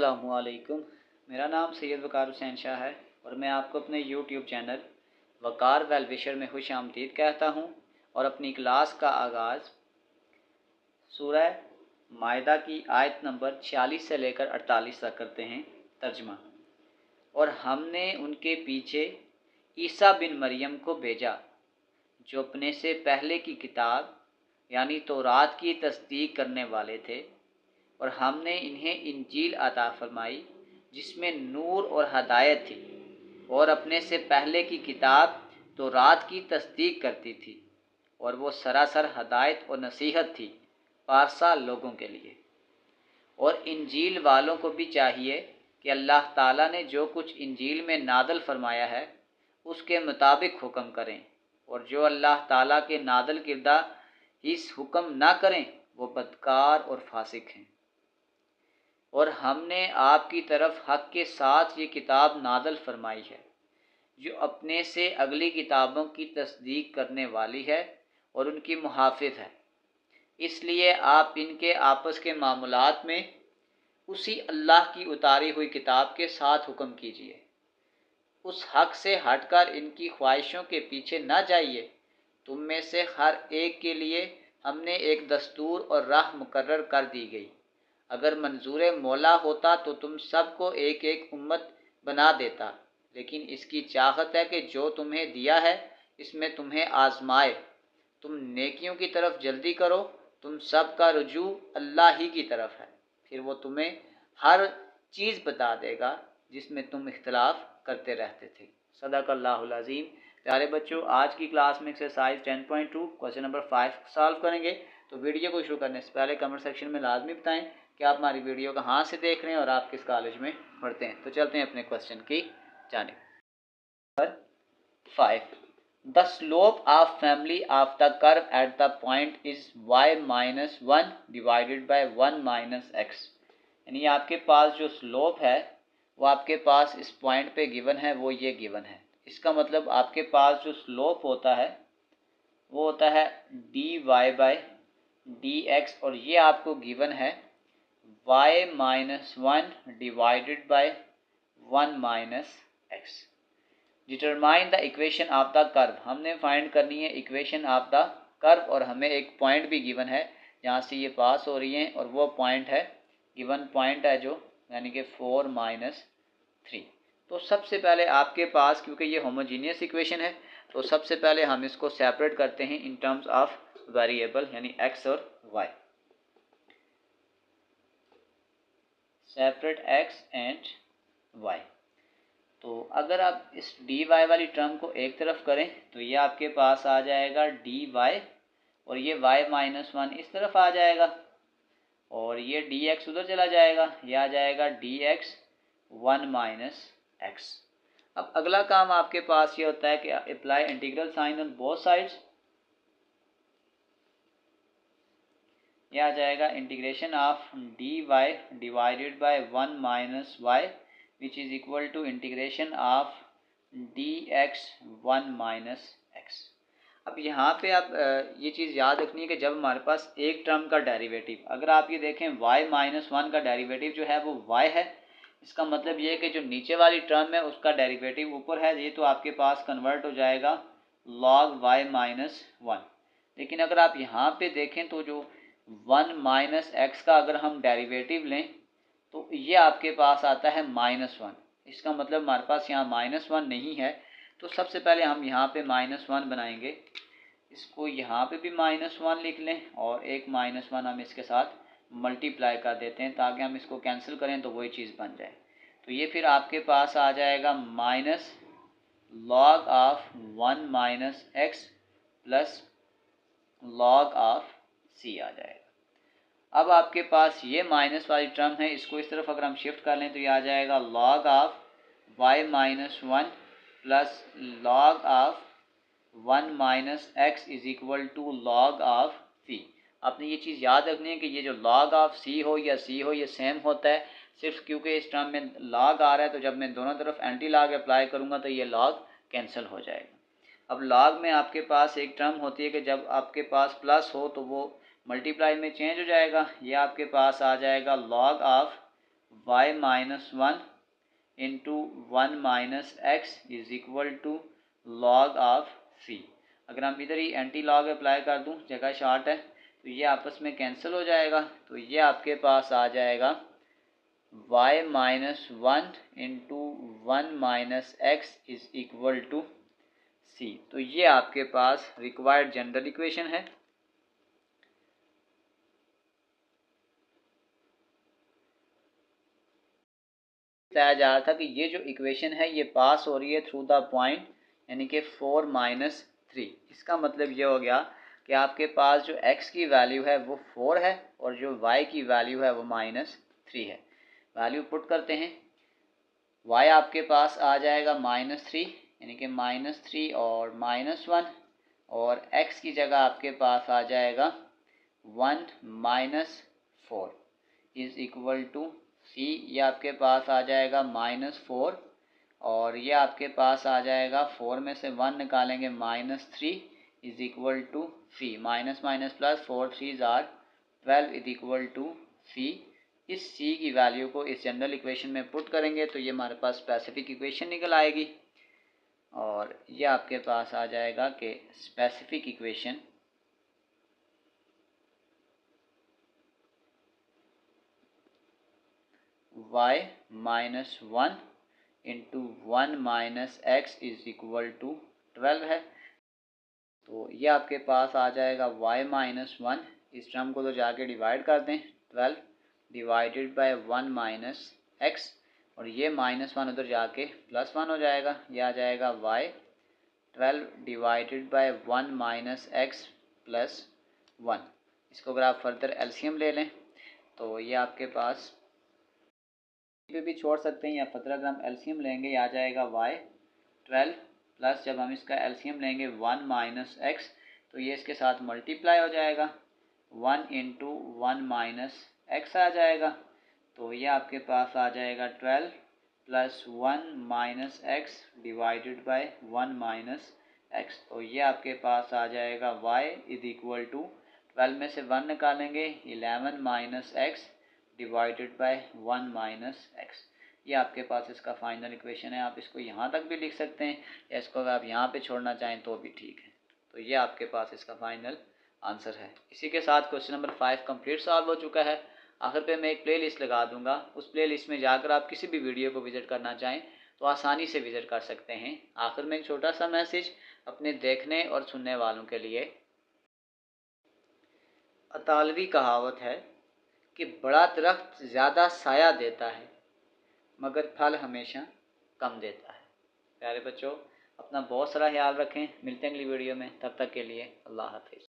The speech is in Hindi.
अस्सलामुअलैकुम। मेरा नाम सैयद वकार हुसैन शाह है और मैं आपको अपने यूट्यूब चैनल वकार वेल विशर में खुश आमदीद कहता हूँ और अपनी क्लास का आगाज़ सूरह माइदा की आयत नंबर 46 से लेकर 48 तक करते हैं। तर्जमा। और हमने उनके पीछे ईसा बिन मरियम को भेजा जो अपने से पहले की किताब यानी तौरात की तस्दीक करने वाले थे, और हमने इन्हें इंजील अता फरमाई जिसमें नूर और हदायत थी, और अपने से पहले की किताब तौरात की तस्दीक करती थी और वो सरासर हदायत और नसीहत थी पारसा लोगों के लिए। और इंजील वालों को भी चाहिए कि अल्लाह ताला ने जो कुछ इंजील में नादल फरमाया है उसके मुताबिक हुक्म करें, और जो अल्लाह ताला के नादल किरदा इस हुक्म ना करें वो बदकार और फासिक हैं। और हमने आपकी तरफ हक के साथ ये किताब नादल फरमाई है जो अपने से अगली किताबों की तस्दीक करने वाली है और उनकी मुहाफिज है। इसलिए आप इनके आपस के मामलात में उसी अल्लाह की उतारी हुई किताब के साथ हुक्म कीजिए। उस हक से हटकर इनकी ख्वाहिशों के पीछे न जाइए। तुम में से हर एक के लिए हमने एक दस्तूर और राह मुकर्रर कर दी गई। अगर मंजूर मौला होता तो तुम सबको एक एक उम्मत बना देता, लेकिन इसकी चाहत है कि जो तुम्हें दिया है इसमें तुम्हें आजमाए। तुम नेकियों की तरफ जल्दी करो, तुम सब का रुजू अल्लाह ही की तरफ है, फिर वो तुम्हें हर चीज़ बता देगा जिसमें तुम इख्तलाफ करते रहते थे। सदक़ल्लाहुल अज़ीम। प्यारे बच्चों, आज की क्लास में एक्सरसाइज 10.2 क्वेश्चन नंबर 5 सॉल्व करेंगे। तो वीडियो को शुरू करने से पहले कमेंट सेक्शन में लाजमी बताएं कि आप हमारी वीडियो कहाँ से देख रहे हैं और आप किस कॉलेज में पढ़ते हैं। तो चलते हैं अपने क्वेश्चन की जानिब। Number 5, the slope of family of the curve at the point is y-1 divided by 1 - x। यानी आपके पास जो स्लोप है वो आपके पास इस पॉइंट पे गिवन है, वो ये गिवन है। इसका मतलब आपके पास जो स्लोप होता है वो होता है dy/dx, और ये आपको गिवन है y-1 divided by 1 - x। Determine the equation of the curve. हमने फाइंड करनी है इक्वेशन ऑफ द कर्व, और हमें एक पॉइंट भी गिवन है जहाँ से ये पास हो रही है, और वो पॉइंट है गिवन पॉइंट है जो यानी कि 4 - 3। तो सबसे पहले आपके पास, क्योंकि ये होमोजीनियस इक्वेशन है, तो सबसे पहले हम इसको सेपरेट करते हैं इन टर्म्स ऑफ वेरिएबल यानी x और y। Separate x and y। तो अगर आप इस dy वाली टर्म को एक तरफ करें तो ये आपके पास आ जाएगा dy, और ये y-1 इस तरफ आ जाएगा, और ये dx उधर चला जाएगा, ये आ जाएगा dx 1 - x। अब अगला काम आपके पास ये होता है कि apply integral sign on both sides. ये आ जाएगा integration of dy divided by 1 - y which is equal to integration of dx 1 - x। अब यहाँ पे आप ये चीज़ याद रखनी है कि जब हमारे पास एक टर्म का डेरिवेटिव, अगर आप ये देखें y-1 का डेरिवेटिव जो है वो y है, इसका मतलब ये है कि जो नीचे वाली टर्म है उसका डेरिवेटिव ऊपर है, ये तो आपके पास कन्वर्ट हो जाएगा log y-1। लेकिन अगर आप यहाँ पे देखें तो जो 1 - x का अगर हम डेरिवेटिव लें तो ये आपके पास आता है -1। इसका मतलब हमारे पास यहाँ -1 नहीं है, तो सबसे पहले हम यहाँ पे -1 बनाएंगे। इसको यहाँ पे भी -1 लिख लें और एक -1 हम इसके साथ मल्टीप्लाई कर देते हैं ताकि हम इसको कैंसिल करें तो वही चीज़ बन जाए। तो ये फिर आपके पास आ जाएगा minus log of 1 - x plus log of c आ जाएगा। अब आपके पास ये माइनस वाली टर्म है, इसको इस तरफ अगर हम शिफ्ट कर लें तो ये आ जाएगा log of y-1 plus log of 1 - x is equal to log of c। आपने ये चीज़ याद रखनी है कि ये जो log ऑफ c हो या c हो ये सेम होता है, सिर्फ क्योंकि इस टर्म में log आ रहा है तो जब मैं दोनों तरफ एंटी log अप्लाई करूँगा तो ये log कैंसिल हो जाएगा। अब log में आपके पास एक टर्म होती है कि जब आपके पास प्लस हो तो वो मल्टीप्लाई में चेंज हो जाएगा। ये आपके पास आ जाएगा log of Y minus one into one minus X is equal to log of C. अगर हम इधर ही एंटी लॉग अप्लाई कर दूं, जगह शॉर्ट है, तो ये आपस में कैंसिल हो जाएगा। तो ये आपके पास आ जाएगा y minus one into one minus X is equal to C. तो ये आपके पास रिक्वायर्ड जनरल इक्वेशन है। बताया जा रहा था कि ये जो इक्वेशन है ये पास हो रही है थ्रू द पॉइंट, यानी कि 4 माइनस थ्री। इसका मतलब ये हो गया कि आपके पास जो x की वैल्यू है वो 4 है और जो y की वैल्यू है वो माइनस थ्री है। वैल्यू पुट करते हैं, y आपके पास आ जाएगा माइनस थ्री, यानी कि माइनस थ्री और माइनस वन, और x की जगह आपके पास आ जाएगा one minus four is equal to C. ये आपके पास आ जाएगा माइनस फोर, और ये आपके पास आ जाएगा फोर में से वन निकालेंगे minus three is equal to C. Minus minus plus, four three जार 12 इज इक्वल टू सी। इस सी की वैल्यू को इस जनरल इक्वेशन में पुट करेंगे तो ये हमारे पास स्पेसिफिक इक्वेशन निकल आएगी, और ये आपके पास आ जाएगा कि specific equation y minus one into one minus X is equal to 12 है। तो ये आपके पास आ जाएगा y माइनस वन, इस टर्म को तो जाके डिवाइड कर दें, 12 divided by one minus X, और ये माइनस वन उधर जाके प्लस वन हो जाएगा। ये आ जाएगा y 12 divided by one minus x plus one. इसको अगर आप फर्दर एलसीएम ले लें तो ये आपके पास पे भी छोड़ सकते हैं, या फर्दर अगर हम एलसीएम लेंगे ये आ जाएगा y 12 प्लस, जब हम इसका एलसीएम लेंगे वन माइनस एक्स, तो ये इसके साथ मल्टीप्लाई हो जाएगा, one into one minus X आ जाएगा। तो ये आपके पास आ जाएगा 12 plus one minus X divided by one minus X. तो ये आपके पास आ जाएगा y इज इक्वल टू 12 में से वन निकालेंगे 11 minus X divided by one minus x. ये आपके पास इसका फाइनल इक्वेशन है। आप इसको यहाँ तक भी लिख सकते हैं, या इसको अगर आप यहाँ पे छोड़ना चाहें तो भी ठीक है। तो ये आपके पास इसका फाइनल आंसर है। इसी के साथ क्वेश्चन नंबर 5 कंप्लीट सॉल्व हो चुका है। आखिर पे मैं एक प्ले लिस्ट लगा दूंगा, उस प्ले लिस्ट में जाकर आप किसी भी वीडियो को विजिट करना चाहें तो आसानी से विजिट कर सकते हैं। आखिर में एक छोटा सा मैसेज अपने देखने और सुनने वालों के लिए। अतालवी कहावत है कि बड़ा दरख्त ज़्यादा साया देता है मगर फल हमेशा कम देता है। प्यारे बच्चों, अपना बहुत सारा ख्याल रखें। मिलते हैं अगली वीडियो में, तब तक के लिए अल्लाह हाफिज़।